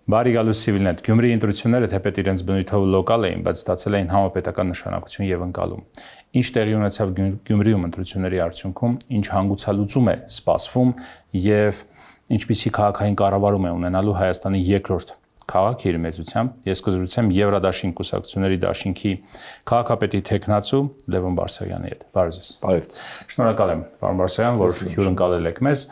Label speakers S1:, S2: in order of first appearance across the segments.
S1: Բարի գալուս Civilnet, Գյումրիի ընտրությունները թեպետ իրենց բնույթով լոկալ էին, բայց ստացել էին համապետական նշանակություն եւ ընկալում։ Ինչ տեղի ունեցավ Գյումրիում ընտրությունների արդյունքում, ինչ հանգուցալուծում է սպասվում եւ ինչպիսի քաղաքային կառավարում է ունենալու Հայաստանի երկրորդ քաղաքը իր մեծությամբ, ես կզրուցեմ Եվրադաշինք կուսակցությունների դաշինքի քաղաքապետի թեկնածու Լևոն Բարսեղյանի հետ։ Բարև ձեզ։
S2: Բարև։
S1: Շնորհակալ եմ, պարոն Բարսեղյան, որ հյուրընկալել եք մեզ։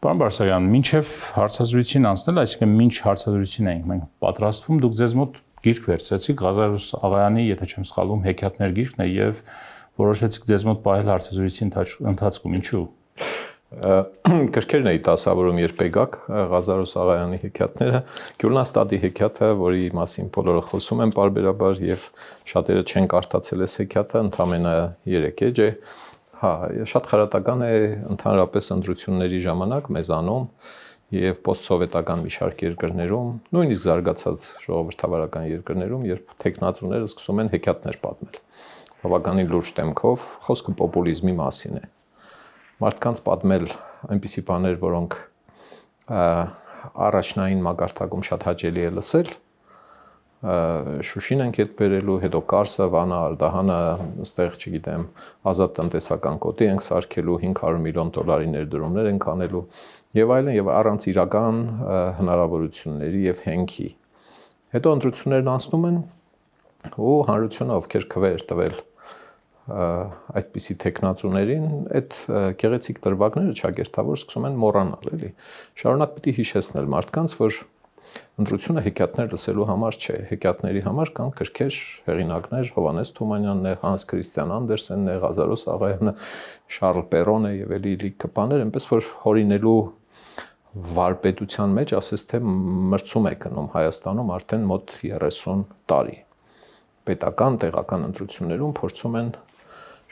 S1: Պարոն Բարսեղյան, մինչև հարցազրույցին անցնել, այսինքն մինչ հարցազրույցին ենք մենք պատրաստվում, դուք ձեզ մոտ գիրք վերցրեցիք, Ղազարոս Աղայանի, եթե չեմ սխալվում, հեքիաթներ գիրքն է եւ որոշեցիք ձեզ մոտ պահել հարցազրույցի ընթացքում, ինչու՞։
S2: Գրքերն էի դասավորում երբ եկաք Ղազարոս Աղայանի հեքիաթները, Գյուլնաստադի հեքիաթը, որի մասին բոլորը խոսում են պարբերաբար եւ շատերը չեն կարդացել այս հեքիաթը, ընդամենը 3 էջ է։ Հա, շատ խրատական է ընդհանրապես ընտրությունների ժամանակ մեզանում եւ պոստսովետական մի շարք երկրներում, նույնիսկ զարգացած ժողովրդավարական երկրներում, երբ տեխնացուները սկսում են հեքիաթներ պատմել։ Բավականին լուրջ դեմքով, խոսքը պոպուլիզմի մասին է։ Մարդկանց պատմել այնպիսի բաներ, որոնք առաջնային մակարդակում շատ հաճելի է լսել, Շուշին ենք հետ բերելու, հետո Կարսը, Վանը, Արդահանը, այստեղ, չգիտեմ, ազատ տնտեսական կոտի ենք սարքելու, $500 միլիոն ներդրումներ ենք անելու եւ այլն, եւ առանց իրական հնարավորությունների եւ հենքի։ Հետո ընտրություններն անցնում են ու հանրությունը, ովքեր քվեր տվել այդպիսի տեխնացուներին, այդ գեղեցիկ դրվագները ճակերտավոր սկսում են մոռանալ, էլի։ Շարունակ պիտի հիշեցնել մարդկանց, որ ընտրությունը հեքիաթներ լսելու համար չէ, հեքիաթների համար կան գրքեր, հեղինակներ, Հովհաննես Թումանյանն է, Հանս Քրիստիան Անդերսենն է, Ղազարոս Աղայանը, Շարլ Պերոնը եւ էլի լիքբաներ, այնպես որ հորինելու վարպետության մեջ ասես թե մրցում է գնում Հայաստանում արդեն մոտ 30 տարի։ Պետական, տեղական ընտրություններում փորձում են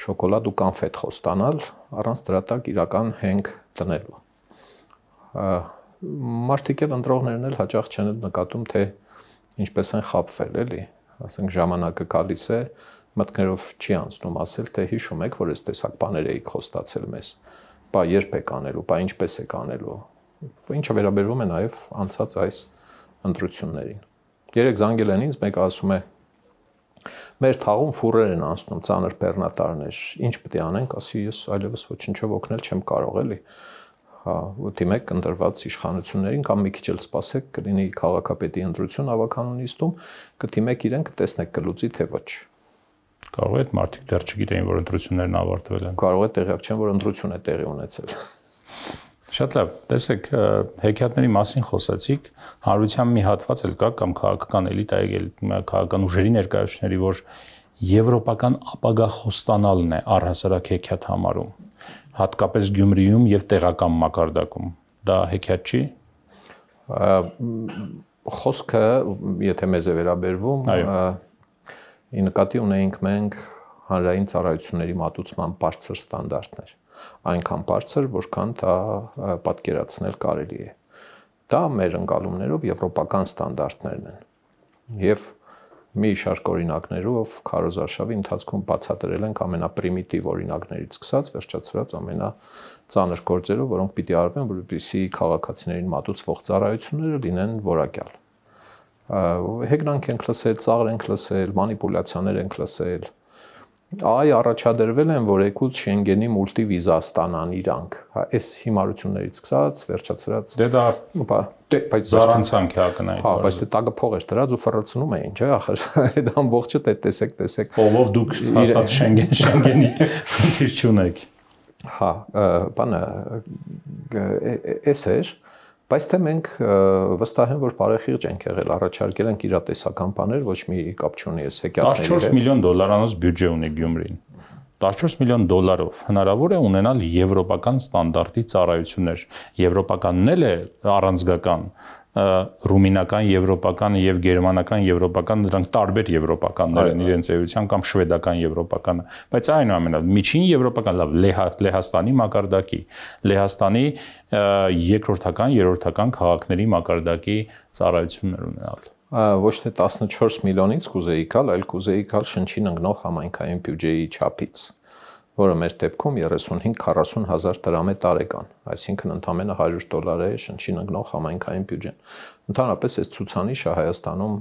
S2: շոկոլադ ու կանֆետ խոստանալ, առանց դրա տակ իրական հենք տնելու։ Մարդիկ էլ ընտրողներն էլ հաճախ չեն նկատում, թե ինչպես են խաբվել, էլի, ասենք ժամանակը գալիս է, մտքներով չի անցնում ասել, թե հիշում եք, որ այս տեսակ բաներ եք խոստացել մեզ, բա երբ եք անելու, բա ինչպես եք անելու, ինչը վերաբերվում է նաև անցած այս ընտրություններին։ Երեք զանգել են ինձ, մեկը ասում է, մեր թաղում ֆուրեր են անցնում, ծանր բեռնատարներ, ինչ պետք է անենք, ասի ես այլևս ոչինչով օգնել չեմ կարող, էլի։ Հա, դիմեք ընտրված իշխանություններին կամ մի քիչ էլ սպասեք, կլինի քաղաքապետի ընտրություն ավականուն նիստում, կդիմեք իրեն, կտեսնեք կլուծի թե ոչ։
S1: Կարող է այդ մարդիկ դեռ չգիտեին, որ ընտրություններն ավարտվել են։
S2: Կարող է տեղյակ չեն, որ ընտրություն է տեղի ունեցել։
S1: Շատ լավ, տեսեք, հեքիաթների մասին խոսացիք, հանրության մի հատված էլ կա կամ քաղաքական էլիտա է, քաղաքական ուժերի ներկայացուցիչների, որ եվրոպական ապագա խոստանալն է առհասարակ հեքիաթ համարում, հատկապես Գյումրիում եւ տեղական մակարդակում։ Դա հեքիաթ չի։
S2: Խոսքը, եթե մեզ է վերաբերվում, ի նկատի ունեինք մենք հանրային ծառայությունների մատուցման բարձր ստանդարտներ, այնքան բարձր, որքան դա պատկերացնել կարելի է։ Դա մեր ընկալումներով եվրոպական ստանդարտներն են։ Եվ մի շարք օրինակներով քարոզարշավի ընթացքում բացատրել ենք ամենապրիմիտիվ օրինակներից սկսած, վերջացրած ամենածանր գործերով, որոնք պիտի արվեն, որպեսզի քաղաքացիներին մատուցվող ծառայությունները լինեն որակյալ։ Հեգնանք ենք լսել, ծաղր ենք լսել, մանիպուլյացիաներ ենք լսել։ Այ առաջադրվել են, որ եկուց Շենգենի մուլտիվիզա ստանան իրանք։ Հա, այս հիմարություններից սկսած, վերջացրած։
S1: Դե դա բայց զառանցանք է ակնային։
S2: Հա, բայց դե տակը փող էր դրած ու ֆռացնում էին, չէ՞, ախր այդ ամբողջը դե տեսեք։
S1: Ով դուք հաստատ Շենգենի խնդիր չունեք։
S2: Հա, բանը էս էր, բայց թե մենք վստահ եմ, որ բարեխիղճ ենք եղել, առաջարկել ենք իրատեսական բաներ, ոչ մի կապ չունի այս հեքիաթների հետ։
S1: $14 միլիոն բյուջե ունի Գյումրին։ $14 միլիոն հնարավոր է ունենալ եվրոպական ստանդարտի ծառայություններ։ Եվրոպականն էլ է առանցգական, ռումինական, եվրոպական եւ գերմանական եվրոպական, դրանք տարբեր եվրոպականներ են իրենց էության կամ շվեդական եվրոպականը, բայց այնուամենայնիվ միջին եվրոպական լավ Լեհաստանի մակարդակի, Լեհաստանի երկրորդական, երրորդական քաղաքների մակարդակի ծառայություններ ունենալ։
S2: Ոչ թե 14 միլիոնից կուզեի գալ, այլ կուզեի գալ շնչին ընկնող համայնքային բյուջեի չափից, որը մեր դեպքում 35-40 հազար դրամ է տարեկան, այսինքն ընդամենը $100 է շնչին ընկնող համայնքային բյուջեն։ Ընդհանրապես այս ցուցանիշը Հայաստանում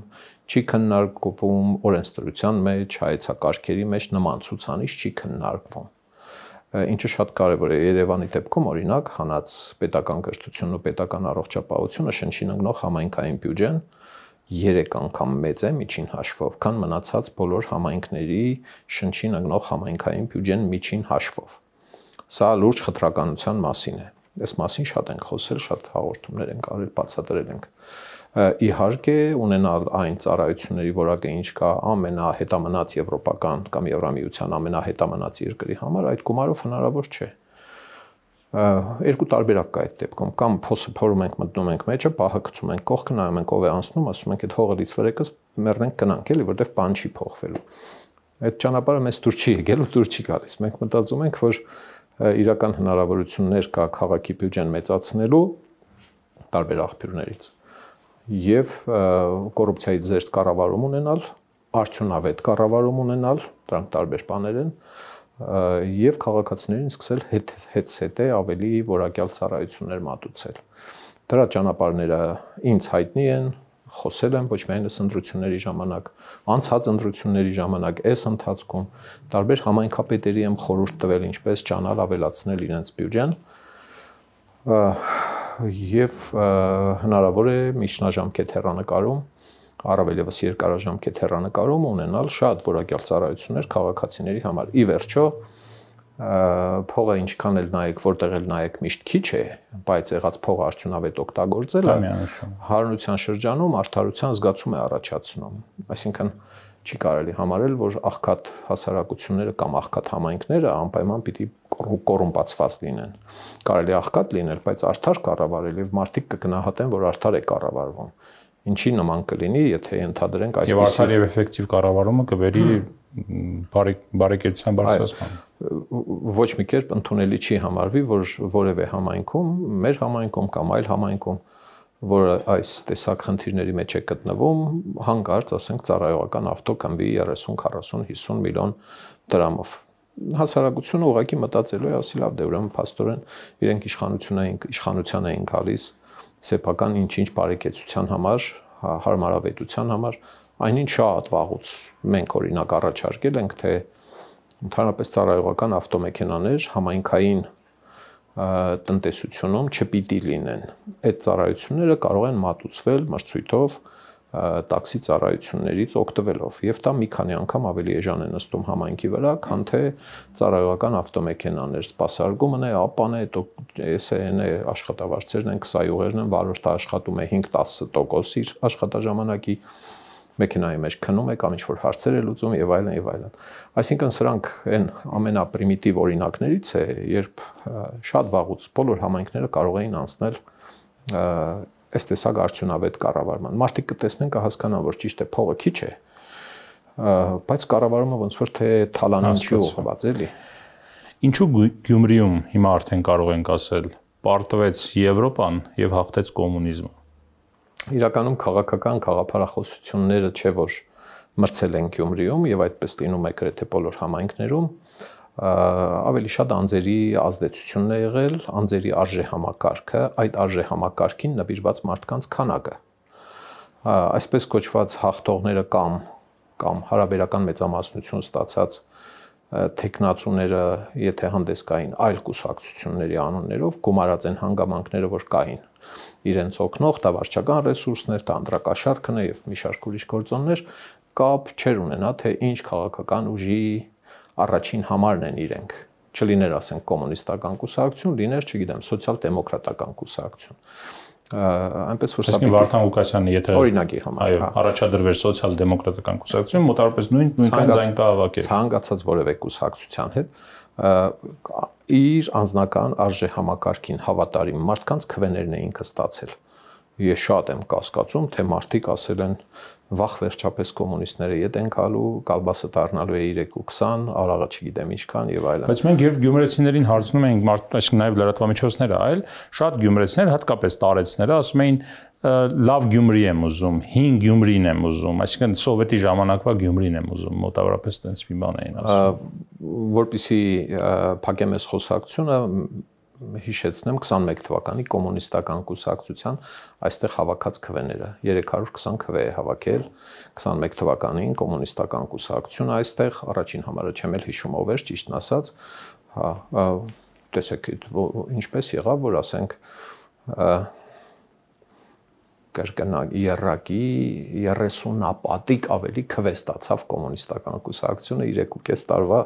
S2: չի քննարկվում օրենսդրության մեջ, հայեցակարգերի մեջ նման ցուցանիշ չի քննարկվում։ Ինչը շատ կարևոր է Երևանի դեպքում, օրինակ, հանած պետական կրթությունն ու պետական առողջապահությունը շնչին ընկնող համայնքային բյուջեն 3 անգամ մեծ է միջին հաշվով, քան մնացած բոլոր համայնքների շնչին ընկնող համայնքային բյուջեն միջին հաշվով։ Սա լուրջ խտրականության մասին է։ Այս մասին շատ ենք խոսել, շատ հաղորդումներ ենք արել, բացատրել ենք։ Իհարկե, ունենալ այն ծառայությունների որակը, ինչ կա ամենահետամնաց եվրոպական կամ Եվրամիության ամենահետամնաց երկրի համար, այդ գումարով հնարավոր չէ։ Երկու տարբերակ կա այդ դեպքում, կամ փորում ենք մտնում ենք մեջը, պահը գցում ենք կողքը, նայում ենք ով է անցնում, ասում ենք այդ հողելից վրեկս մեռնենք գնանք, էլի, որտեվ բան չի փոխվելու։ Այդ ճանապարհը մեզ դուր չի եկել ու դուր չի գալիս։ Մենք մտածում ենք, որ իրական հնարավորություններ կա քաղաքի բյուջեն մեծացնելու տարբեր աղբյուրներից եւ կոռուպցիայի զերծ կառավարում ունենալ, արդյունավետ կառավարում ունենալ, դրանք տարբեր բաներ են, եւ քաղաքացիներին սկսել հետ-հետե ավելի որակյալ ծառայություններ մատուցել։ Դրա ճանապարհները ինձ հայտնի են, խոսել եմ ոչ միայն այս ընտրությունների ժամանակ, անցած ընտրությունների ժամանակ, այս ընթացքում տարբեր համայնքապետերի եմ խորհուրդ տվել ինչպես ճանալ ավելացնել իրենց բյուջեն եւ հնարավոր է միջնաժամկետ հեռանկարում առավել եւս երկարաժամկետ հեռանկարում ունենալ շատ որակյալ ծառայություններ քաղաքացիների համար։ Ի վերջո, փողը ինչքան էլ նայեք, որտեղ էլ նայեք միշտ քիչ է, բայց եղած փողը արդյունավետ օգտագործելը հարնության շրջանում արդարության զգացում է առաջացնում։ Այսինքն չի կարելի համարել, որ աղքատ հասարակությունները կամ աղքատ համայնքները անպայման պիտի կոռումպացված լինեն։ Կարելի աղքատ լինել, բայց արդար կառավարել եւ մարդիկ կգնահատեն, որ արդար է կառավարվում։ Ինչի նման կլինի, եթե ենթադրենք այսպես։ Եվ
S1: արդար եւ էֆեկտիվ կառավարումը կվերի բարեկեցության բարձրացման։
S2: Ոչ մի կերպ ընդունելի չի համարվի, որ որևէ համայնքում, մեր համայնքում կամ այլ համայնքում, որը այս տեսակ խնդիրների մեջ է գտնվում, հանկարծ, ասենք, ծառայողական ավտո կմվի 30, 40, 50 միլիոն դրամով։ Հասարակությունը ուղղակի մտածելու է, ասի լավ, դե ուրեմն փաստորեն իրենք իշխանության էին գալիս սեփական ինչ-ինչ բարեկեցության համար, հարմարավետության համար, այնին շատ վաղուց մենք օրինակ առաջարկել ենք, թե ընդհանրապես ծառայողական ավտոմեքենաներ համայնքային տնտեսությունում չպիտի լինեն։ Այդ ծառայությունները կարող են մատուցվել մրցույթով տաքսի ծառայություններից օգտվելով եւ դա մի քանի անգամ ավելի էժան է նստում համայնքի վրա, քան թե ծառայողական ավտոմեքենաներ, սպասարկումն է, ԱՊԱ-ն է, ՍՆ է, աշխատավարձերն են, քսայուղերն են, վարորդը աշխատում է 5-10% իր աշխատաժամանակի մեքենայի մեջ քնում է կամ ինչ-որ հարցեր է լուծում եւ այլն եւ այլն։ Այսինքն սրանք այն ամենապրիմիտիվ օրինակներից է, երբ շատ վաղուց բոլոր համայնքները կարող էին անցնել այս տեսակ արդյունավետ կառավարման։ Մարդիկ կտեսնեն, կհասկանան, որ ճիշտ է, փողը քիչ է, բայց կառավարումը ոնց որ թե թալանանչի ուղղված էլի։
S1: Ինչու Գյումրիում հիմա արդեն կարող ենք ասել, պարտվեց Եվրոպան եւ հաղթեց կոմունիզմը։
S2: Իրականում քաղաքական գաղափարախոսությունները չէ որ մրցել են Գյումրիում եւ այդպես լինում է գրեթե բոլոր համայնքներում, ավելի շատ անձերի ազդեցությունն է եղել, անձերի արժե համակարգը, այդ արժե համակարգին նվիրված մարդկանց քանակը։ Այսպես կոչված հաղթողները կամ հարաբերական մեծամասնություն ստացած տեխնացուները, եթե հանդես կային այլ կուսակցությունների անուններով, գումարած են հանգամանքները, որ կային իրենց օգնող, դա վարչական ռեսուրսներ, դա անդրակաշարքն է եւ մի շարք ուրիշ գործոններ, կապ չեր ունենա, թե ինչ քաղաքական ուժի առաջին համարն են իրենք, չլիներ, ասենք, կոմունիստական կուսակցություն, լիներ, չգիտեմ, սոցիալ-դեմոկրատական կուսակցություն։ Այնպես որ սա
S1: Վարդան Ղուկասյանը եթե
S2: օրինակի համար,
S1: այո, առաջադրվեր սոցիալ-դեմոկրատական կուսակցություն, մոտավորապես նույնքան ձայն կհավաքեր։
S2: Ցանկացած որևէ կուսակցության հետ իր անձնական արժե համակարգին հավատարիմ մարդկանց քվեներն էին կստացել։ Ես շատ եմ կասկածում, թե մարդիկ ասել են վախ վերջապես կոմունիստները ետ են գալու, կալբասը դառնալու է 3.20, արաղը չգիտեմ ինչքան եւ այլն։
S1: Բայց մենք երբ գյումրեցիներին հարցնում էինք, այսինքն նաեւ լրատվամիջոցները, այլ շատ գյումրեցիներ, հատկապես տարեցները, ասում էին լավ Գյումրի եմ ուզում, հին Գյումրին եմ ուզում, այսինքն սովետի ժամանակվա Գյումրին եմ ուզում, մոտավորապես տենց մի բան էին ասում։
S2: որպեսզի փակեմ այս խոսակցությունը, հիշեցնեմ 21 թվականի կոմունիստական կուսակցության այստեղ հավաքած քվեները 320 քվե է հավաքել 21 թվականին կոմունիստական կուսակցությունը այստեղ առաջին համարը չեմ էլ հիշում ով էր ճիշտն ասած հա տեսեք ինչպես եղավ որ ասենք կրկնակ երակի 30-ապատիկ ավելի քվե ստացավ կոմունիստական կուսակցությունը 3.5 տարվա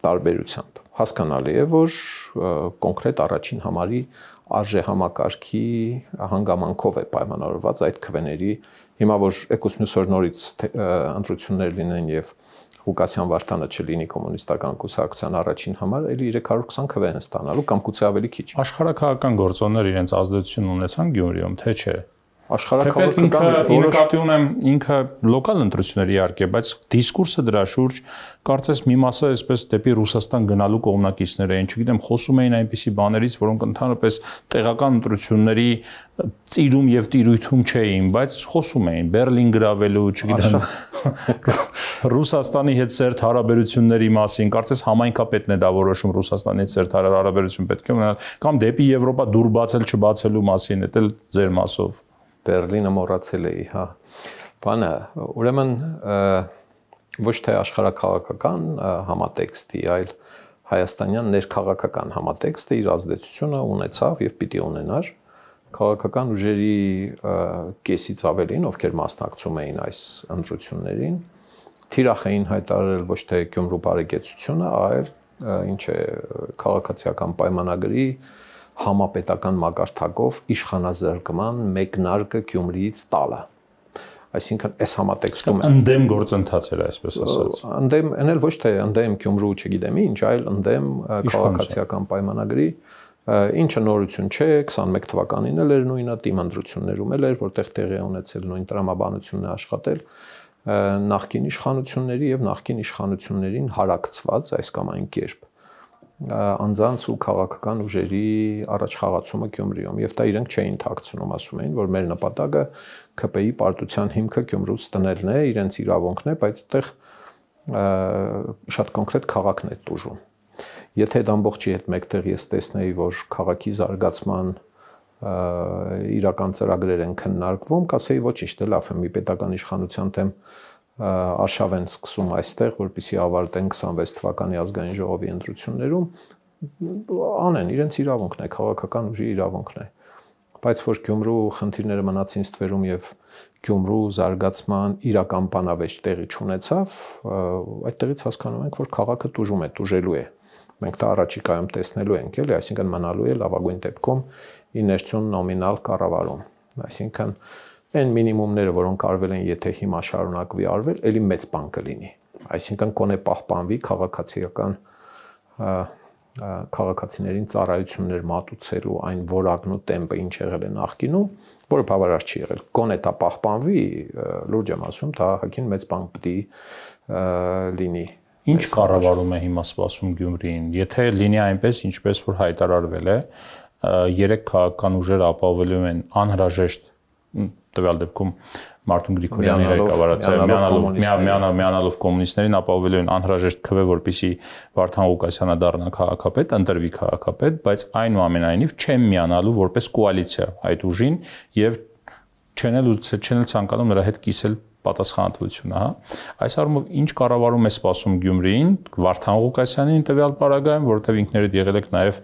S2: տարբերությամբ հասկանալի է որ կոնկրետ առաջին համարի արժե համակարգի հանգամանքով է պայմանավորված այդ քվեների հիմա որ 2 օր նորից ընտրություններ լինեն եւ Ղուկասյան Վարդանը չլինի կոմունիստական կուսակցության առաջին համար էլի 320 քվե են ստանալու կամ գուցե ավելի քիչ
S1: աշխարհակահական գործոններ իրենց ազդեցություն ունեցան Գյումրիում թե չէ
S2: աշխարհակահական
S1: նկատի ունեմ ինքը լոկալ ընտրություններ իհարկե, բայց դիսկուրսը դրա շուրջ կարծես մի մասը այսպես դեպի Ռուսաստան գնալու կողմնակիցներ էին, չգիտեմ, խոսում էին այնպիսի բաներից, որոնք ընդհանրապես տեղական ընտրությունների ծիրում եւ տիրույթում չէին, բայց խոսում էին Բերլին գրավելու, չգիտեմ, Ռուսաստանի հետ սերտ հարաբերությունների մասին, կարծես համայնքապետն է դա որոշում Ռուսաստանի հետ սերտ հարաբերություն պետք է ունենալ, կամ դեպի Եվրոպա դուր բացել չբացելու մասին, դա էլ ձեր մասով
S2: Բերլինը մոռացել էի, հա։ Բանը, ուրեմն ոչ թե աշխարհակաղակական համատեքստի, այլ հայաստանյան ներքաղաքական համատեքստը իր ազդեցությունը ունեցավ եւ պիտի ունենար քաղաքական ուժերի կեսից ավելին, ովքեր մասնակցում էին այս ընտրություններին, թիրախ էին հայտարարել ոչ թե Գյումրու բարեկեցությունը, այլ ինչ է քաղաքացիական պայմանագրի համապետական մակարդակով իշխանազրկման մեկնարկը Գյումրիից տալը։ Այսինքն այս համատեքստում
S1: ընդդեմ գործընթաց էր այսպես ասած։
S2: Ընդդեմ, այն էլ ոչ թե ընդդեմ Գյումրու, չգիտեմ ինչ, այլ ընդդեմ քաղաքացիական պայմանագրի, ինչը նորություն չէ, 21 թվականին էլ էր նույնը, թիմ ընտրություններում էլ էր, որտեղ տեղի ունեցել նույն տրամաբանությունն է աշխատել նախկին իշխանությունների եւ նախկին իշխանություններին հարակցված այս կամ այն կերպ անձանց ու քաղաքական ուժերի առաջխաղացումը Գյումրիում եւ դա իրենք չէին ཐակցնում ասում էին որ մեր նպատակը ԿՊ-ի պարտության հիմքը Գյումրուց տնելն է իրենց իրավունքն է բայց այդտեղ շատ կոնկրետ քաղաքն է տուժում եթե այդ ամբողջի հետ մեկտեղ ես տեսնեի որ քաղաքի զարգացման իրական ծրագրեր են քննարկվում կասեի ոչինչ դե լավ է մի պետական իշխանության դեմ արշավ են սկսում այստեղ, որպեսզի ավարտեն 26 թվականի ազգային ժողովի ընտրություններում, անեն, իրենց իրավունքն է, քաղաքական ուժի իրավունքն է։ Բայց որ Գյումրու խնդիրները մնացին ստվերում եւ Գյումրու զարգացման իրական բանավեճ տեղի չունեցավ, այդտեղից հասկանում ենք, որ քաղաքը տուժում է, տուժելու է։ Մենք դա առաջիկայում տեսնելու ենք, էլի, այսինքն մնալու է լավագույն դեպքում իներցիոն նոմինալ կառավարում։ Այսինքն այն մինիմումները, որոնք արվել են, եթե հիմա շարունակվի արվել, ելի մեծ բան կլինի։ Այսինքն կոնե պահպանվի քաղաքացիներին ծառայություններ մատուցելու այն որակն ու տեմպը, ինչ եղել է նախկինում, որը բավարար չի եղել։ Կոնե դա պահպանվի, լուրջ եմ ասում, դա հակին մեծ բան պիտի լինի։
S1: Ինչ կառավարում է հիմա սպասում Գյումրիին, եթե լինի այնպես, ինչպես որ հայտարարվել է, 3 քաղաքական ուժեր ապահովելու են անհրաժեշտ տվյալ դեպքում Մարտուն Գրիգորյանի ղեկավարած միանալով կոմունիստներին ապահովելու են անհրաժեշտ քվե, որպեսզի Վարդան Ղուկասյանը դառնա քաղաքապետ, ընտրվի քաղաքապետ, բայց այնուամենայնիվ չեն միանալու որպես կոալիցիա այդ ուժին եւ չեն ցանկանում նրա հետ կիսել պատասխանատվությունը, հա։ Այս առումով ինչ կառավարում է սպասում Գյումրիին, Վարդան Ղուկասյանին տվյալ պարագայում, որովհետեւ ինքներդ եղել եք նաեւ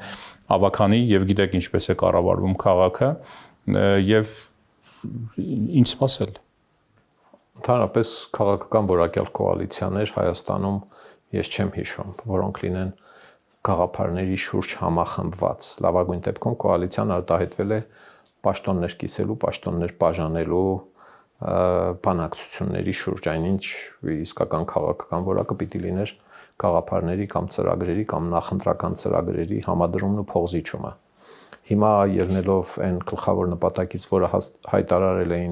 S1: ավականի եւ գիտեք ինչպես է կառավարվում քաղաքը եւ ինչ սպասել։
S2: Ընդհանրապես քաղաքական որակյալ կոալիցիաներ Հայաստանում ես չեմ հիշում, որոնք լինեն գաղափարների շուրջ համախմբված։ Լավագույն դեպքում կոալիցիան արտահայտվել է պաշտոններ կիսելու, պաշտոններ բաժանելու բանակցությունների շուրջ, այնինչ իսկական քաղաքական որակը պիտի լիներ գաղափարների կամ ծրագրերի կամ նախընտրական ծրագրերի համադրումն ու փոխզիջումը։ Հիմա ելնելով այն գլխավոր նպատակից, որը հայտարարել էին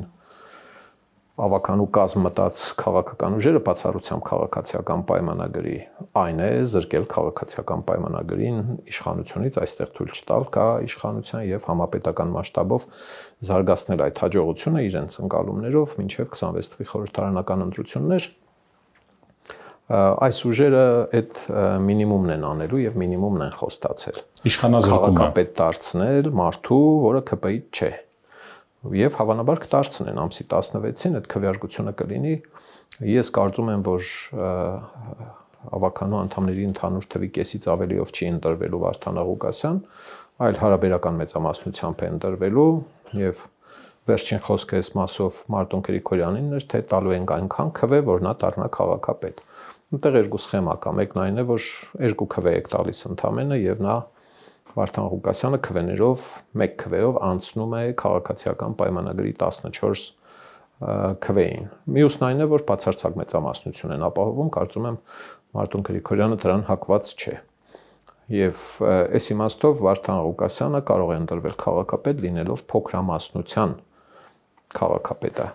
S2: ավականու կազմ մտած քաղաքական ուժերը բացառությամբ քաղաքացիական պայմանագրի, այն է զրկել քաղաքացիական պայմանագրին իշխանությունից, այստեղ թույլ չտալ կա իշխանության եւ համապետական մասշտաբով զարգացնել այդ հաջողությունը իրենց ընկալումներով մինչեւ 26 թվականի խորհրդարանական ընտրություններ, այս ուժերը այդ մինիմումն են անելու եւ մինիմումն են խոստացել։
S1: Իշխանազրկումը
S2: քաղաքապետ դարձնել մարդու, որը ԿՊ-ի չէ։ Եվ հավանաբար կդարձնեն ամսի 16-ին այդ քվեարկությունը կլինի։ Ես կարծում եմ, որ ավականու անդամների ընդհանուր թվի կեսից ավելիով չի ընտրվելու Վարդան Ղուկասյան, այլ հարաբերական մեծամասնությամբ է ընտրվելու եւ վերջին խոսքը այս մասով Մարտուն Գրիգորյանին էր, թե տալու ենք այնքան քվե, որ նա դառնա քաղաքապետ։ Այնտեղ երկու սխեմա կա, մեկն այն է, որ երկու քվե եք տալիս ընդամենը եւ նա Վարդան Ղուկասյանը քվեներով, մեկ քվեով անցնում է քաղաքացիական պայմանագրի 14 քվեին։ Մյուսն այն է, որ բացարձակ մեծամասնություն են ապահովում, կարծում եմ Մարտուն Գրիգորյանը դրան հակված չէ։ Եվ այս իմաստով Վարդան Ղուկասյանը կարող է ընտրվել քաղաքապետ լինելով փոքրամասնության քաղաքապետը։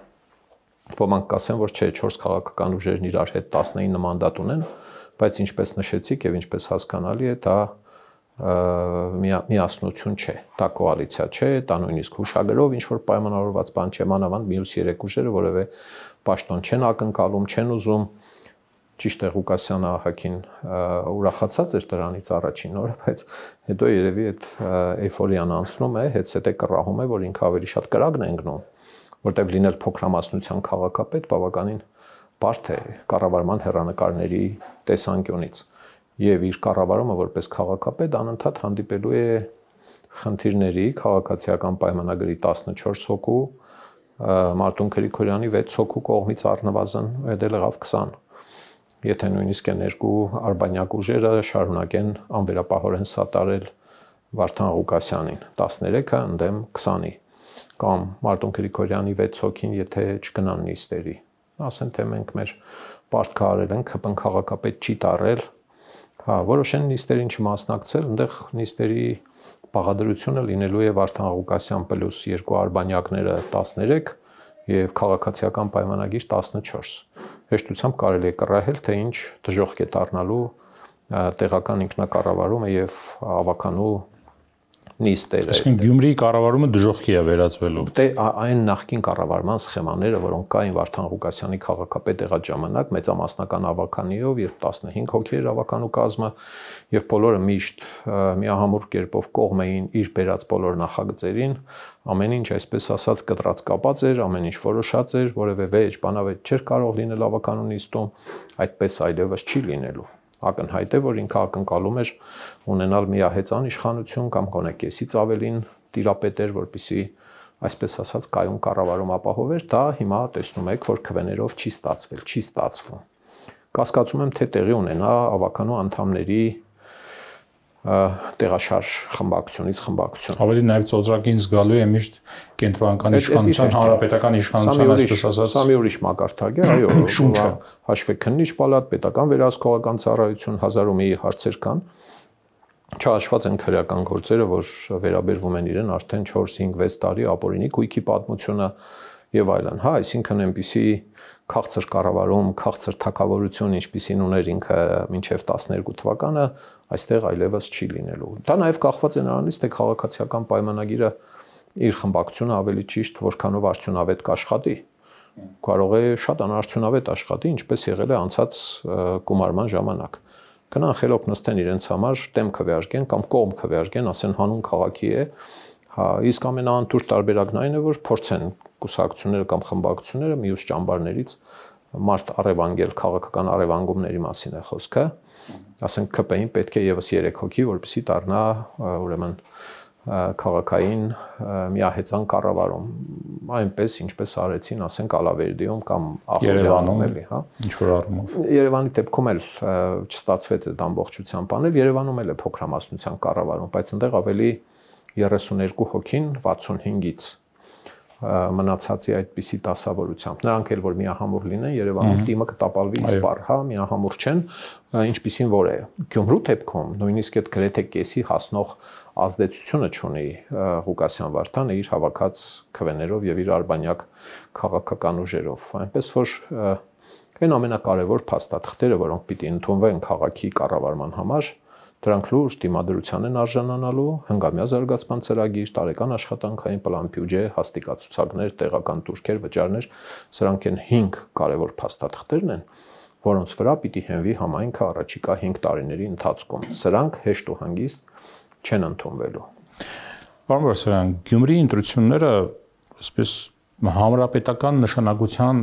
S2: Ոմանք կասեն, որ չէ, 4 քաղաքական ուժերն իրար հետ 19 մանդատ ունեն, բայց ինչպես նշեցիք եւ ինչպես հասկանալի է, դա միասնություն չէ, դա կոալիցիա չէ, դա նույնիսկ հուշագրով ինչ որ պայմանավորված բան չէ, մանավանդ մյուս 3 ուժերը որևէ պաշտոն չեն ակնկալում, չեն ուզում։ Ճիշտ է, Ղուկասյանը ահագին ուրախացած էր դրանից առաջին օրը, բայց հետո երևի այդ էյֆորիան անցնում է, հետսետե կռահում է, որ ինքը ավելի շատ կրակն է ընկնում, որտեղ լինել փոքրամասնության քաղաքապետ բավականին բարդ է կառավարման հեռանկարների տեսանկյունից։ Եվ իր կառավարումը որպես քաղաքապետ անընդհատ հանդիպելու է խնդիրների քաղաքացիական պայմանագրի 14 հոգու, Մարտուն Գրիգորյանի 6 հոգու կողմից առնվազն դել եղավ 20։ Եթե նույնիսկ են երկու արբանյակ ուժերը շարունակեն անվերապահորեն սատարել Վարդան Ղուկասյանին 13-ը ընդդեմ 20-ի, կամ Մարտուն Գրիգորյանի 6 հոգին, եթե չգնան նիստերի, ասեն թե մենք մեր պարտքը արել ենք, ՀՊ քաղաքապետ չի տարել, որոշեն նիստերին չմասնակցել, այնտեղ նիստերի բաղադրությունը լինելու է Վարդան Ղուկասյան պլյուս երկու արբանյակները 13 եւ քաղաքացիական պայմանագիր 14։ Հեշտությամբ կարելի է կռահել, թե ինչ դժոխք է դառնալու տեղական ինքնակառավարումը եւ ավականու նիստերը։
S1: Այսինքն Գյումրիի կառավարումը դժոխքի է վերածվելու։
S2: Դե այն նախկին կառավարման սխեմաները, որոնք կային Վարդան Ղուկասյանի քաղաքապետ եղած ժամանակ, մեծամասնական ավականիով, երբ 15 հոգի էր ավականու կազմը, եւ բոլորը միշտ միահամուռ կերպով կողմ էին իր բերած բոլոր նախագծերին, ամեն ինչ այսպես ասած կտրած կապած էր, ամեն ինչ որոշած էր, որևէ վեճ բանավեճ չէր կարող լինել ավականու նիստում, այդպես այլևս չի լինելու։ Ակնհայտ է, որ ինքը ակնկալում էր ունենալ միահեծան իշխանություն կամ գոնե կեսից ավելին տիրապետեր, որպեսզի այսպես ասած կայուն կառավարում ապահովեր, դա հիմա տեսնում եք, որ քվեներով չի ստացվել, չի ստացվում։ Կասկածում եմ, թե տեղի ունենա ավականու անդամների տեղաշարժ խմբակցությունից խմբակցություն։
S1: Ավելի նաև ծոծրակին զգալու է միշտ կենտրոնական իշխանության, հանրապետական իշխանության, այսպես ասած։
S2: Սա մի ուրիշ մակարդակ է, այո, շունչը հաշվի քննիչ պալատ, պետական վերահսկողական ծառայություն, 1000-ի հարցեր կան։ Չհաշված են քրեական գործերը, որ վերաբերվում են իրեն արդեն 4-5-6 տարի ապօրինի գույքի պատմությունը եւ այլն, հա, այսինքն այնպիսի քաղցր կառավարում, քաղցր թակավորություն, ինչպիսին ուներ ինքը մինչև 12 թվականը, այստեղ այլևս չի լինելու։ Դա նաև կախված է նրանից, թե քաղաքացիական պայմանագիրը իր խմբակցությունը ավելի ճիշտ որքանով արդյունավետ կաշխատի։ Կարող է շատ անարդյունավետ աշխատի, ինչպես եղել է անցած գումարման ժամանակ։ Գնան խելոք նստեն իրենց համար, դեմ քվեարկեն կամ կողմ քվեարկեն, ասեն հանուն քաղաքի է, հա, իսկ ամենաանտուր տարբերակն այն է, որ փորձեն կուսակցությունները կամ խմբակցությունները մյուս ճամբարներից մարդ առևանգել, քաղաքական առևանգումների մասին է խոսքը, ասենք ԿՊ-ին պետք է եւս 3 հոգի, որպեսզի դառնա ուրեմն քաղաքային միահեծան կառավարում, այնպես ինչպես արեցին, ասենք Ալավերդիում կամ
S1: Երևանում էլի, հա, ինչ որ առումով։
S2: Երևանի դեպքում էլ չստացվեց այդ ամբողջությամբ անել, Երևանում էլ է փոքրամասնության կառավարում, բայց այնտեղ ավելի 32 հոգին 65-ից մնացածի այդպիսի դասավորությամբ։ Նրանք էլ որ միահամուռ լինեն, Երևանում թիմը կտապալվի իսպար, հա, միահամուռ չեն, ինչպիսին որ է։ Գյումրու դեպքում նույնիսկ այդ գրեթե կեսի հասնող ազդեցությունը չունի Ղուկասյան Վարդանը իր հավաքած քվեներով եւ իր արբանյակ քաղաքական ուժերով։ Այնպես որ այն ամենակարևոր փաստաթղթերը, որոնք պիտի ընդունվեն քաղաքի կառավարման համար, դրանք լուրջ դիմադրության են արժանանալու, հնգամյա զարգացման ծրագիր, տարեկան աշխատանքային պլան, բյուջե, հաստիկացուցակներ, տեղական տուրքեր, վճարներ, սրանք են 5 կարևոր փաստաթղթերն են, որոնց վրա պիտի հենվի համայնքը առաջիկա 5 տարիների ընթացքում։ Սրանք հեշտ ու հանգիստ չեն ընդունվելու։
S1: Պարոն Բարձրյան, Գյումրիի ընտրությունները այսպես հանրապետական նշանակության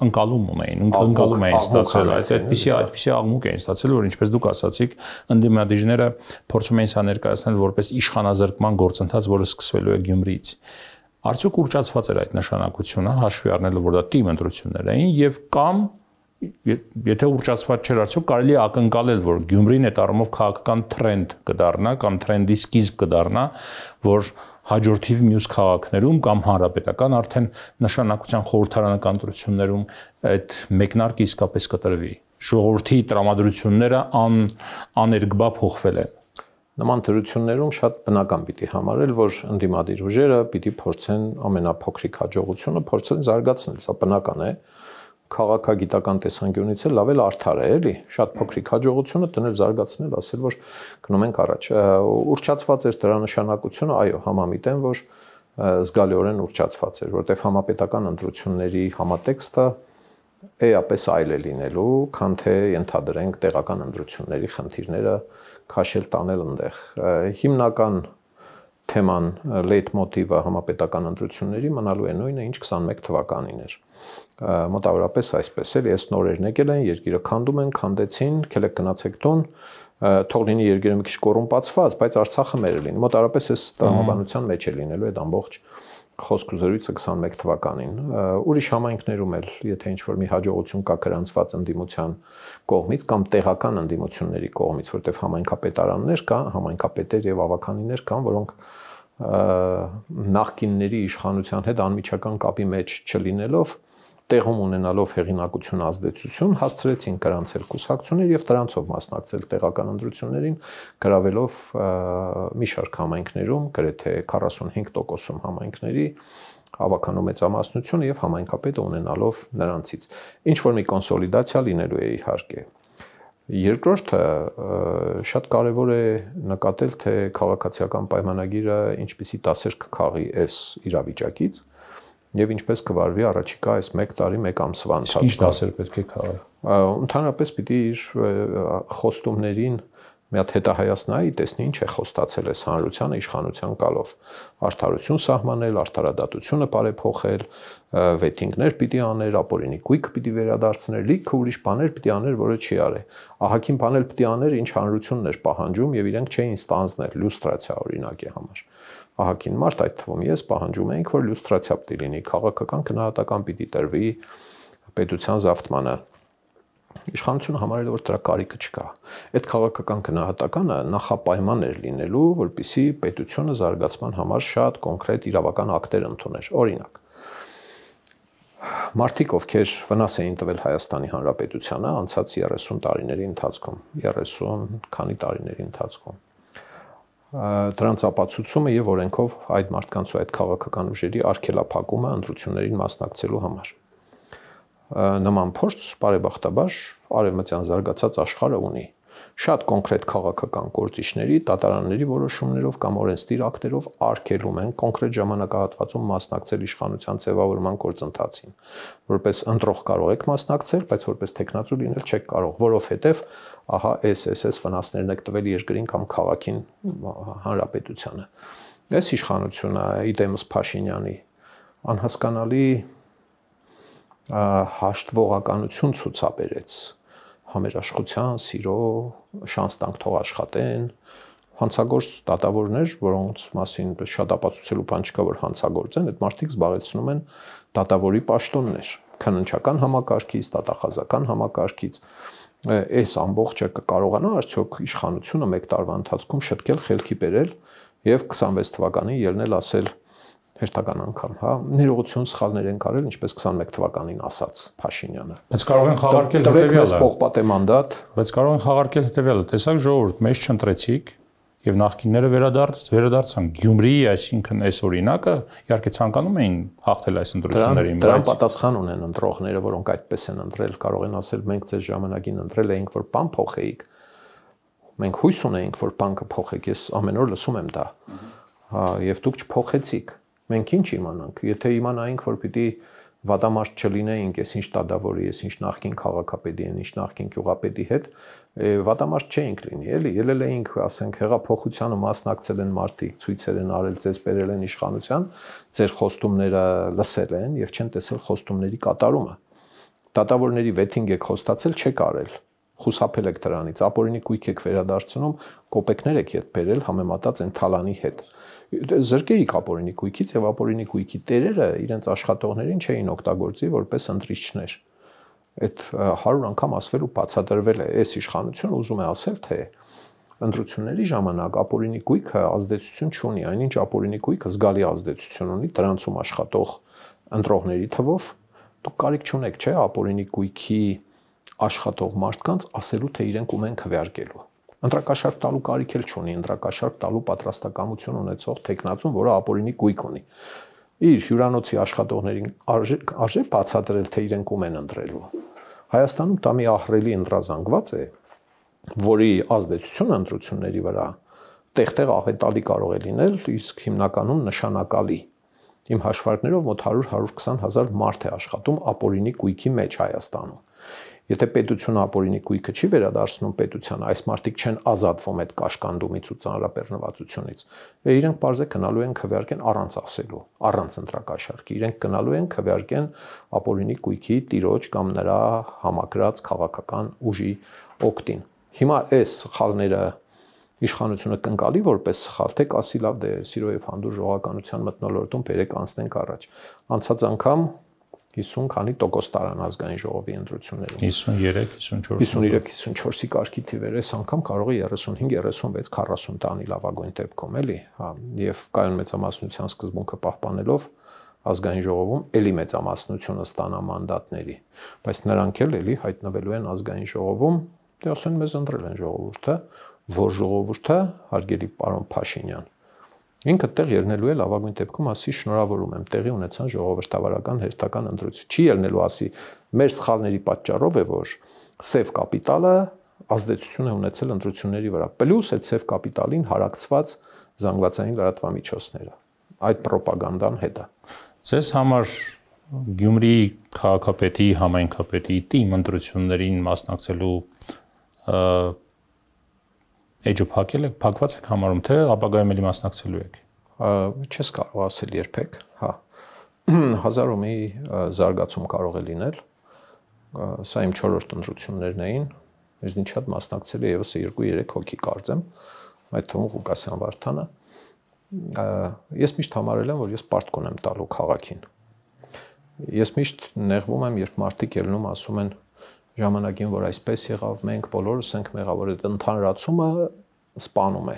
S1: ընկալում ունեին, ընկալում էին ստացել, այդպիսի աղմուկ էին ստացել, որ ինչպես դուք ասացիք, ընդդիմադիրները փորձում էին սա ներկայացնել որպես իշխանազրկման գործընթաց, որը սկսվելու է Գյումրիից։ Արդյոք ուռճացված էր այդ նշանակությունը, հաշվի առնելով, որ դա թիմ ընտրություններ էին, եւ կամ եթե ուռճացված չէր, արդյոք կարելի է ակնկալել, որ Գյումրին այդ առումով քաղաքական թրենդ կդառնա կամ թրենդի սկիզբ կդառնա, որ հաջորդիվ մյուս քաղաքներում կամ հանրապետական արդեն նշանակության խորհրդարանական ընտրություններում այդ մեկնարկը իսկապես կտրվի։ Ժողովրդի տրամադրությունները աներկբա փոխվել են։
S2: Նման դրություններում շատ բնական պիտի համարել, որ ընդդիմադիր ուժերը պիտի փորձեն ամենափոքրիկ հաջողությունը փորձեն զարգացնել, սա բնական է։ Քաղաքագիտական տեսանկյունից էլ լավ էլ արդար է, էլի, շատ փոքրիկ հաջողությունը տնել զարգացնել, ասել որ գնում ենք առաջ։ Ուռճացված էր դրա նշանակությունը, այո, համամիտ եմ, որ զգալիորեն ուռճացված էր, որտեղ համապետական ընտրությունների համատեքստը էապես այլ է լինելու, քան թե ենթադրենք տեղական ընտրությունների խնդիրները քաշել տանել այնտեղ։ Հիմնական թեման լեյտ մոտիվը համապետական ընտրությունների մնալու է նույնը, ինչ 21 թվականին էր։ Մոտավորապես այսպես էլ, ես նորերն եկել են, երկիրը քանդում են, քանդեցին, քելեք գնացեք տուն, թող լինի երկիրը մի քիչ կոռումպացված, բայց Արցախը մեր է լինի։ Մոտավորապես այս տրամաբանության մեջ է լինելու այդ ամբողջ խոսք ու զրույցը 21 թվականին։ Ուրիշ համայնքներում էլ, եթե ինչ-որ մի հաջողություն կա գրանցված ընդդիմության կողմից կամ տեղական ընդդիմությունների կողմից, որտեղ համայնքապետարաններ կան, համայնքապետեր եւ ավականիներ կան, որոնք նախկինների իշխանության հետ անմիջական կապի մեջ չլինելով, տեղում ունենալով հեղինակություն ազդեցություն, հասցրեցին գրանցել կուսակցություններ եւ դրանցով մասնակցել տեղական ընտրություններին, գրավելով մի շարք համայնքներում, գրեթե 45%-ում համայնքների ավականու մեծամասնությունը եւ համայնքապետը ունենալով նրանցից ինչ որ մի կոնսոլիդացիա լինելու է իհարկե։ Երկրորդը շատ կարևոր է նկատել, թե քաղաքացիական պայմանագիրը ինչպիսի դասեր կքաղի այս իրավիճակից եւ ինչպես կվարվի առաջիկա այս 1 տարի 1 ամսվա ընթացքում։
S1: Ինչ դասեր պետք է քաղի։
S2: Ընդհանրապես պիտի իր խոստումներին մի հատ հետահայացնայի, տեսնի ինչ է խոստացել այս հանրությանը իշխանության կալով։ Արդարություն սահմանել, արդարադատությունը բարեփոխել, վեթինգներ պիտի աներ, ապօրինի գույք պիտի վերադարձներ, լիքը ուրիշ բաներ պիտի աներ, որը չի արել։ Ահագին բաներ պիտի աներ, ինչ հանրությունն էր պահանջում եւ իրենք չէին ստանձնել լյուստրացիա օրինակի համար։ Ահագին մարդ, այդ թվում ես, պահանջում էինք, որ լյուստրացիա պիտի լինի, քաղաքական գնահատական պիտի տրվի պետության զավթմանը։ Իշխանությունը համարել է, որ դրա կարիքը չկա։ Այդ քաղաքական գնահատականը նախապայման էր լինելու, որպեսզի պետությունը զարգացման համար շատ կոնկրետ իրավական ակտեր ընդուներ։ Օրինակ, մարդիկ, ովքեր վնաս էին տվել Հայաստանի Հանրապետությանը անցած 30 տարիների ընթացքում, 30 քանի տարիների ընթացքում, դրանց ապացուցումը եւ օրենքով այդ մարդկանց ու այդ քաղաքական ուժերի արգելափակումը ընտրություններին մասնակցելու համար։ Նման փորձ բարեբախտաբար արևմտյան զարգացած աշխարհը ունի։ Շատ կոնկրետ քաղաքական գործիչների, դատարանների որոշումներով կամ օրենսդիր ակտերով արգելում են կոնկրետ ժամանակահատվածում մասնակցել իշխանության ձևավորման գործընթացին։ Որպես ընտրող կարող եք մասնակցել, բայց որպես տեխնացու լինել չեք կարող, որովհետև ահա այս վնասներն եք տվել երկրին կամ քաղաքին, հանրապետությանը։ Այս իշխանությունը իդեմս Փաշինյանի անհասկանալի հաշտվողականություն ցուցաբերեց համերաշխության, սիրո, շանս տանք թող աշխատեն, հանցագործ դատավորներ, որոնց մասին շատ ապացուցելու բան չկա, որ հանցագործ են, այդ մարդիկ զբաղեցնում են դատավորի պաշտոններ, քննչական համակարգից, դատախազական համակարգից, այս ամբողջը կկարողանա արդյոք իշխանությունը 1 տարվա ընթացքում շտկել, խելքի բերել եւ 26 թվականին ելնել ասել հերթական անգամ, հա, ներողություն սխալներ են կարել, ինչպես 21 թվականին ասաց Փաշինյանը։
S1: Բայց կարող են խաղարկել հետեւյալը։
S2: Պողպատե մանդատ։
S1: Բայց կարող են խաղարկել հետեւյալը։ Տեսակ ժողովուրդ, մեզ չընտրեցիք եւ նախկինները վերադարձան Գյումրիի, այսինքն այս օրինակը, իհարկե ցանկանում էին հաղթել այս ընտրություններին, բայց
S2: դրան պատասխան ունեն ընտրողները, որոնք այդպես են ընտրել, կարող են ասել մենք ձեզ ժամանակին ընտրել էինք, որ բան փոխեիք։ Մենք հույս ունեինք, որ բան կփոխեք, ես ամեն օր լսում եմ դա։ Հա, եւ դուք չփոխեցիք։ Մենք ինչ իմանանք, եթե իմանայինք, որ պիտի վատամարդ չլինեինք, ես ինչ դադավորի, ես ինչ նախկին քաղաքապետի, ինչ նախկին գյուղապետի հետ, վատամարդ չէինք լինի, էլի, ելել էինք, ասենք, հեղափոխությանը մասնակցել են մարդիկ, ցույցեր են արել, ձեզ բերել են իշխանության, ձեր խոստումները լսել են եւ չեն տեսել խոստումների կատարումը։ Դատավորների վեթինգ եք խոստացել, չեք արել։ Խուսափել եք դրանից, ապօրինի կույք եք վերադարձնում, կոպեկներ եք հետ բերել համեմատած են թալանի հետ։ Զրկեիք ապօրինի կույքից եւ ապօրինի կույքի տերերը իրենց աշխատողներին չէին օգտագործի որպես ընտրիչներ։ Այդ 100 անգամ ասվել ու բացատրվել է, այս իշխանությունը ուզում է ասել, թե ընտրությունների ժամանակ ապօրինի կույքը ազդեցություն չունի, այնինչ ապօրինի կույքը զգալի ազդեցություն ունի դրանցում աշխատող ընտրողների թվով։ Դուք կարիք չունեք, չէ՞, ապօրինի կույքի աշխատող մարդկանց ասելու, թե իրենք ում են քվեարկելու։ Ընտրակաշարք տալու կարիք էլ չունի, ընտրակաշարք տալու պատրաստակամություն ունեցող տեխնացուն, որը ապօրինի կույք ունի։ Իր հյուրանոցի աշխատողներին արժե բացատրել, թե իրենք ում են ընտրելու։ Հայաստանում դա մի ահռելի ընտրազանգված է, որի ազդեցությունը ընտրությունների վրա տեղ-տեղ աղետալի կարող է լինել, իսկ հիմնականում նշանակալի։ Իմ հաշվարկներով մոտ 100-120 հազար մարդ է աշխատում ապօրինի կույքի մեջ Հայաստանում։ Եթե պետությունը ապօրինի կույքը չի վերադարձնում պետության, այս մարդիկ չեն ազատվում այդ կաշկանդումից ու ծանրաբեռնվածությունից, իրենք բարձր գնալու են քվեարկեն առանց ասելու, առանց ընտրակաշարքի, իրենք գնալու են քվեարկեն ապօրինի կույքի տիրոջ կամ նրա համակրած քաղաքական ուժի օգտին։ Հիմա այս սխալները իշխանությունը կընկալի որպես սխալ, թե կասի լավ դե սիրո եւ հանդուր ժողովականության մթնոլորտում բերեք անցնենք առաջ։ Անցած անգամ 50 քանի տոկոս տարան ազգային ժողովի ընտրություններում 53-54-ի կարգի թիվեր, այս անգամ կարող է 35-36-40 տանի լավագույն դեպքում, էլի, հա, եւ կայուն մեծամասնության սկզբունքը պահպանելով ազգային ժողովում էլի մեծամասնությունը ստանա մանդատների, բայց նրանք էլ էլի հայտնվելու են ազգային ժողովում, դե ասեն մեզ ընտրել են ժողովուրդը, որ ժողովուրդը, հարգելի պարոն Փաշինյան, ինքը տեղ ելնելու է լավագույն դեպքում ասի շնորհավորում եմ տեղի ունեցան ժողովրդավարական հերթական ընտրություն։ Չի ելնելու ասի մեր սխալների պատճառով է, որ սև կապիտալը ազդեցություն է ունեցել ընտրությունների վրա։ Պլյուս այդ սև կապիտալին հարակցված զանգվածային լրատվամիջոցները։ Այդ ռոպագանդան հետ է։
S1: Ձեզ համար Գյումրիի քաղաքապետի, համայնքապետի տիմ ընտրություններին մասնակցելու էջը փակված եք համարում, թե ապագայում էլի մասնակցելու եք։
S2: Չես կարող ասել երբեք, հա։ Հազարով մի զարգացում կարող է լինել։ Սա իմ 4-րդ ընտրություններն էին, ինձնից շատ մասնակցել է եւս 2-3 հոգի կարծեմ, այդ թվում Ղուկասյան Վարդանը։ Ես միշտ համարել եմ, որ ես պարտք ունեմ տալու քաղաքին։ Ես միշտ նեղվում եմ, երբ մարդիկ ելնում ասում են ժամանակին, որ այսպես եղավ, մենք բոլորս ենք մեղավոր, այդ ընդհանրացումը սպանում է։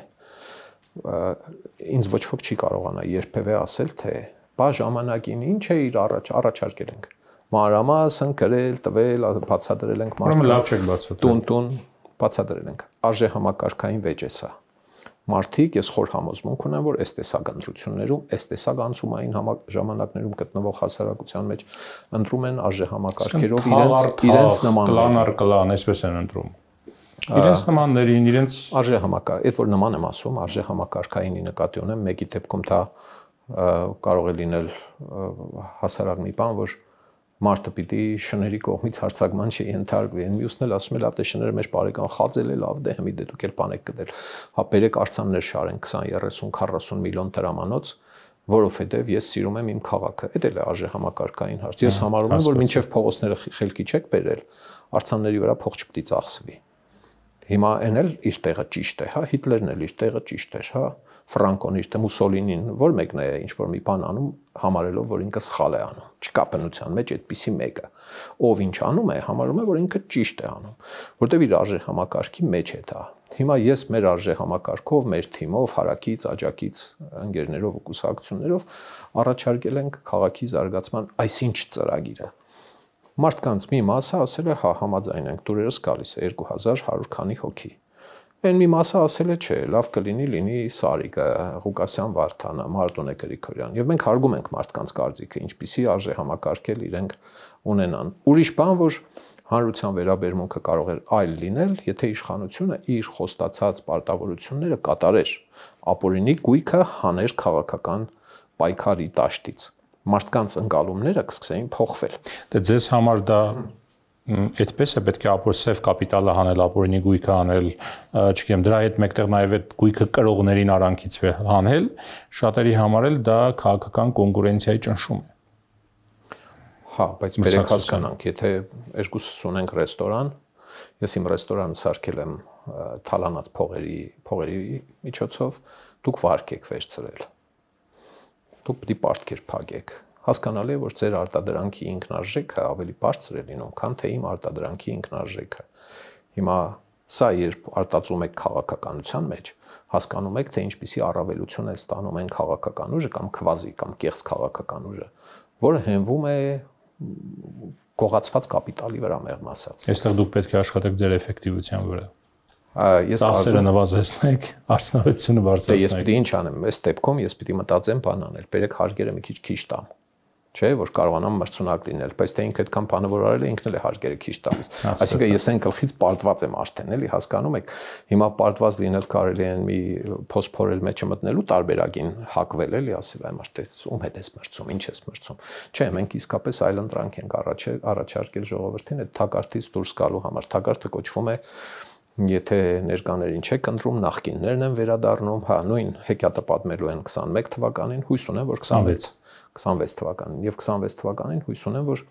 S2: Ինձ ոչ ոք չի կարողանա երբևէ ասել, թե բա ժամանակին ինչ է իր առաջարկել ենք։ Մանրամասն գրել, տվել, բացատրել ենք
S1: մարդկանց։ Լավ չեք բացատրել։
S2: Տուն բացատրել ենք։ Արժե համակարգային վեճ է սա։ Մարդիկ, ես խոր համոզմունք ունեմ, որ այս տեսակ ընտրություններում, այս տեսակ անցումային ժամանակներում գտնվող հասարակության մեջ ընտրում են արժե համակարգերով իրենց նմաններ։
S1: Կլան, այսպես են ընտրում։ Իրենց նմաններին, իրենց
S2: արժե համակարգ, այդ որ նման եմ ասում, արժե համակարգայինի նկատի ունեմ, մեկի դեպքում դա կարող է լինել հասարակ մի բան, որ մարդը պիտի շների կողմից հարձակման չենթարկվի։ Մյուսն էլ ասում է, լավ, դե շները մեր բարեկամ խածել է, լավ, դե հիմի դե դուք էլ բան եք գտել։ Հա, բերեք արձաններ շարեն 20-30-40 միլիոն դրամանոց, որովհետև ես սիրում եմ իմ քաղաքը։ Դա էլ է արժե համակարգային հարց։ Ես համարում եմ, որ մինչև փողոցները խելքի չեք բերել, արձանների վրա փող չպիտի ծախսվի։ Հիմա այն էլ իր տեղը ճիշտ է, հա, Հիտլերն էլ իր տեղը ճիշտ էր, հա, Ֆրանկոն իր թե Մուսոլինին, որ մեկն է ինչ որ մի բան անում, համարելով, որ ինքը սխալ է անում։ Չկա բնության մեջ այդպիսի մեկը, ով ինչ անում է, համարում է, որ ինքը ճիշտ է անում, որտեվ իր արժե համակարգի մեջ է դա։ Հիմա ես մեր արժե համակարգով, մեր թիմով, հարակից, աջակից ընկերներով ու կուսակցություններով առաջարկել ենք քաղաքի զարգացման այսինչ ծրագիրը։ Մարդկանց մի մասը ասել է, հա, համաձայն ենք, դուրերս գալիս է 2100 քանի հոգի։ Այն մի մասը ասել է, չէ, լավ կլինի Սարիգը, Ղուկասյան Վարդանը, Մարտոնե Գրիգորյան։ Եվ մենք հարգում ենք մարդկանց կարծիքը, ինչպիսի արժե համակարգել իրենք ունենան։ Ուրիշ բան, որ հանրության վերաբերմունքը կարող էր այլ լինել, եթե իշխանությունը իր խոստացած պարտավորությունները կատարեր, ապօրինի գույքը հաներ քաղաքական պայքարի դաշտից։ մարդկանց ընկալումները կսկսեին փոխվել։
S1: Դե ձեզ համար դա այդպես է պետք է ապոր սև կապիտալը հանել, ապօրինի գույքը հանել, չգիտեմ, դրա հետ մեկտեղ նաև այդ գույքը կրողներին արանքից հանել, շատերի համար էլ դա քաղաքական կոնկուրենցիայի ճնշում է։
S2: Հա, բայց բերեք հասկանանք, եթե երկուսս ունենք ռեստորան, ես իմ ռեստորանը սարքել եմ թալանած փողերի միջոցով, դուք վարկ եք վերցրել։ Դուք պիտի պարտքեր փակեք։ Հասկանալի է, որ ձեր արտադրանքի ինքնարժեքը ավելի բարձր է լինում, քան թե իմ արտադրանքի ինքնարժեքը։ Հիմա սա երբ արտածում եք քաղաքականության մեջ, հասկանում եք, թե ինչպիսի առավելություն է ստանում այն քաղաքական ուժը կամ քվազի կամ կեղծ քաղաքական ուժը, որը հենվում է գողացված կապիտալի վրա մեղմ ասած։
S1: Այստեղ դուք պետք է աշխատեք ձեր էֆեկտիվության վրա։
S2: Ես
S1: ծախսերը նվազեցնեք, արդյունավետությունը բարձրացնեք։
S2: Ես պիտի ինչ անեմ, այս դեպքում ես պիտի մտածեմ բան անել, բերեք հարկերը մի քիչ տամ։ Չէ, որ կարողանամ մրցունակ լինել, բայց թե ինքը այդքան բանը որ արել է, ինքն էլ է հարկերը քիչ տալիս։ Այսինքն ես այն գլխից պարտված եմ արդեն, էլի, հասկանում եք։ Հիմա պարտված լինել կարելի է մի փոսփորել մեջը մտնելու տարբերակին հակվել, էլի, ասել այ մարդը ում հետ ես մրցում, ինչ ես մրցում։ Չէ, մենք իսկապես այլընտրանք ենք առաջարկել ժողովրդին այդ թակարդից դուրս գալու համար։ Թակարդը կոչվում է Եթե ներկաներին չեք ընտրում, նախկիններն են վերադառնում, հա, նույն հեքիաթը պատմելու են 21 թվականին, հույս ունեմ, որ 26 թվականին եւ 26 թվականին հույս ունեմ, որ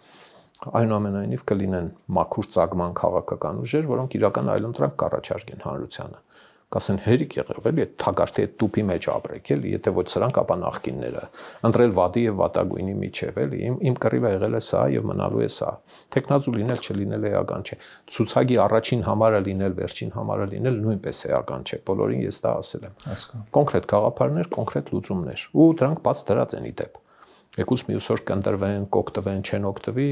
S2: այնուամենայնիվ կլինեն մաքուր ծագման քաղաքական ուժեր, որոնք իրական այլընտրանք կառաջարկեն հանրությանը։ Կասեն հերիք եղավ էլի այդ թագարդի այդ տուփի մեջ ապրեք էլի, եթե ոչ սրանք, ապա նախկինները ընտրել վատի եւ վատագույնի միջև էլի, իմ կռիվը եղել է սա եւ մնալու է սա։ Տեխնազու լինել չլինել էական չէ։ Ցուցակի առաջին համարը լինել, վերջին համարը լինել նույնպես էական չէ։ Բոլորին ես դա ասել եմ։ Կոնկրետ գաղափարներ, կոնկրետ լուծումներ։ Ու դրանք բաց դրած են ի դեպ։ Եկուս մյուս օր կընտրվեն, կօգտվեն, չեն օգտվի,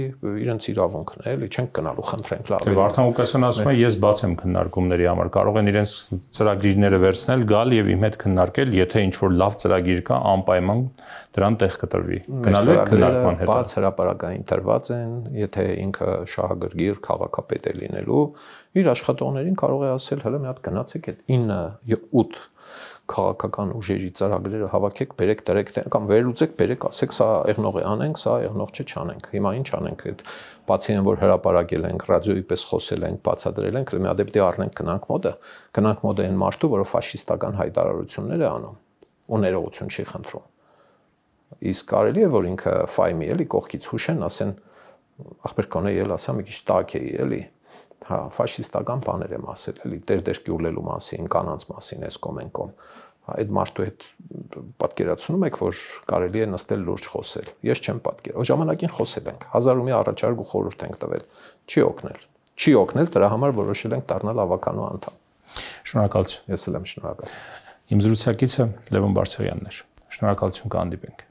S2: իրենց իրավունքն է, էլի չենք գնալու խնդրենք լավ։
S1: Դե Վարդան Ղուկասյանը ասում է, ես բաց եմ քննարկումների համար, կարող են իրենց ծրագիրները վերցնել, գալ եւ իմ հետ քննարկել, եթե ինչ որ լավ ծրագիր կա, անպայման դրան տեղ կտրվի։ Գնալու եք քննարկման հետ։
S2: Բաց հրապարակային տրված են, եթե ինքը շահագրգիռ քաղաքապետ է լինելու, իր աշխատողներին կարող է ասել, հələ մի հատ գնացեք այդ 9-8 քաղաքական ուժերի ծրագրերը հավաքեք, բերեք, դրեք կամ վերլուծեք, բերեք, ասեք, սա եղնող է անենք, սա եղնող չէ չանենք։ Հիմա ինչ անենք, այդ բացի այն որ հրապարակել ենք, ռադիոյի պես խոսել ենք, բացատրել ենք, մի հատ դեպի առնենք գնանք մոդը այն մարդու, որը ֆաշիստական հայտարարություններ է անում, ու ներողություն չի խնդրում։ Իսկ կարելի է որ ինքը ֆայմի էլի կողքից հուշեն, ասեն, ախպեր կոնե ել ասա մի քիչ տաք էի էլի։ Հա, ֆաշիստական բաներ եմ ասել, էլի տերդեր կյուլելու մասին, կանանց մասին, էս կոմենկոմ։ Այդ մարդու հետ պատկերացնում եք, որ կարելի է նստել լուրջ խոսել։ Ես չեմ պատկեր։ Այդ ժամանակին խոսել ենք, 1000 ու մի առաջարկ ու խորհուրդ ենք տվել։ Չի օգնել։ Չի օգնել, դրա համար որոշել ենք դառնալ ավականու անդամ։
S1: Շնորհակալություն։
S2: Ես էլ եմ շնորհակալ։
S1: Իմ զրուցակիցը Լևոն Բարսեղյանն էր։ Շնորհակալություն, կհանդիպենք։